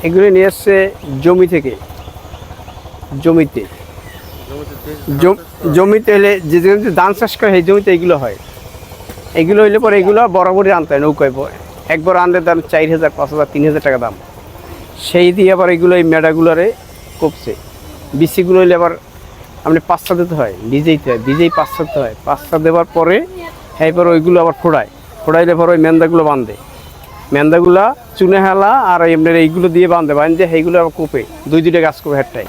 এগুলো নিয়ে আসছে জমি থেকে। জমিতে জমিতে হলে যে জমিতে ধান চাষ করে সেই জমিতে এগুলো হয়। এগুলো হইলে পরে এগুলো বরাবরই আনতে হয় নৌকায়। একবার আনলে দাম 4,000, 5,000, 3,000 টাকা দাম। সেই দিয়ে আবার এগুলো এই মেডাগুলোরে কপছে। বিচিগুলো হইলে আবার আপনি 5টা দিতে হয়, ভিজেইতে হয়, ভিজেই 5টা দিতে হয়। 5টা দেওয়ার পরে এরপর ওইগুলো আবার ফোড়াইলে পরে ওই মেন্দাগুলো বাঁধে। মেন্দাগুলা চুনে হেলা আর এমনি এইগুলো দিয়ে বাঁধে সেইগুলো আবার কোপে 2-2টা গাছ কোপে হেঁটটাই।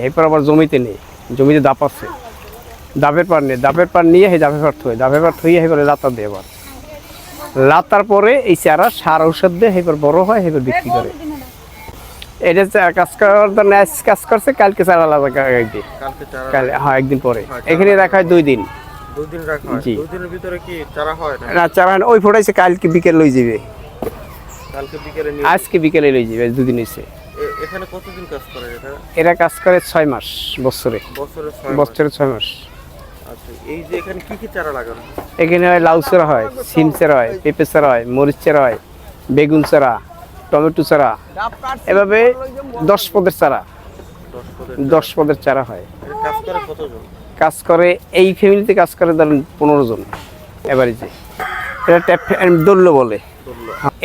এরপর আবার জমিতে নেই, জমিতে দাপ আছে, দাপের পার নেই, দাপের পার নিয়ে সেই দাপের পার থই, দাপের পার থইয়ে এবার লাতা দিয়ে আবার লাতার পরে এই চারা সার ঔষধ দিয়ে এবার বড় হয়, এবার বিক্রি করে। এটা কাজ করার জন্য কাজ করছে, কালকে চারা লাগা একদিন, হ্যাঁ একদিন পরে এখানে রাখা হয় 2 দিন। 2 দিন রাখা হয়। 2 দিনের ভিতরে কি চারা হয় না? চারা ওই ফোটাইছে, কালকে বিকেল লই যাবে, কালকে বিকেলে আজকে বিকেলে লই যাবে, 2 দিন হয়েছে। এখানে কতদিন কাজ করে এটা? এরা কাজ করে 6 মাস, বছরে 6 মাস। আচ্ছা, এই যে এখানে কি কি চারা লাগানো? এখানে হয় লাউ চারা হয়, সিম চারা হয়, পেঁপে চারা হয়, মরিচ চারা হয়, বেগুন চারা, টমেটো চারা, এভাবে 10 পদের চারা, 10 পদের চারা হয়। কাজ করে কতজন? কাজ করে এই ফ্যামিলিতে কাজ করে ধরেন 15 জন এভারেজে। এটা ট্যাপ দল্য বলে।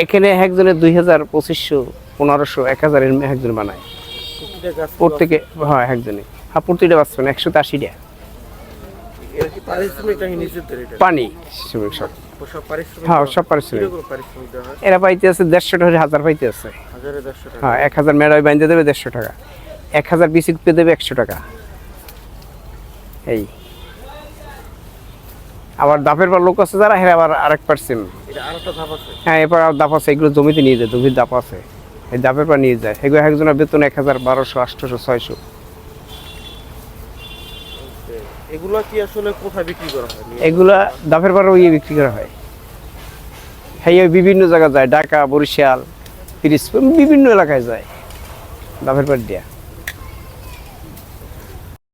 এখানে একজনের 2,000, 2,500, 1,500, 1,000 এর একজন বানায় প্রত্যেকে। হয় একজনে, হ্যাঁ প্রতিটা বাঁচবে 180 টাকা পানি। হ্যাঁ সব পারিশ্রমিক এরা পাইতে আছে 150 টাকা, 1,000 পাইতে আছে। হ্যাঁ 1,000 মেড়াই বাঁধতে দেবে 150 টাকা, 1,000 বিসি পেয়ে দেবে 100 টাকা। এই আবার দাপের পর লোক আছে যারা, হ্যাঁ আবার আরেক পার্সেন্ট। হ্যাঁ এরপর আর দাপ আছে, এগুলো জমিতে নিয়ে যায়, জমির দাপ আছে, এই দাপের পর নিয়ে যায়। এগুলো একজনের বেতন 1,000, 1,200, 800, 600। এগুলা কি আসলে কোথায় বিক্রি করা হয়? এগুলা দাপের পর ওই বিক্রি করা হয়। হ্যাঁ বিভিন্ন জায়গায় যায়, ঢাকা, বরিশাল, পিরিজপুর, বিভিন্ন এলাকায় যায় দাপের পর দিয়া।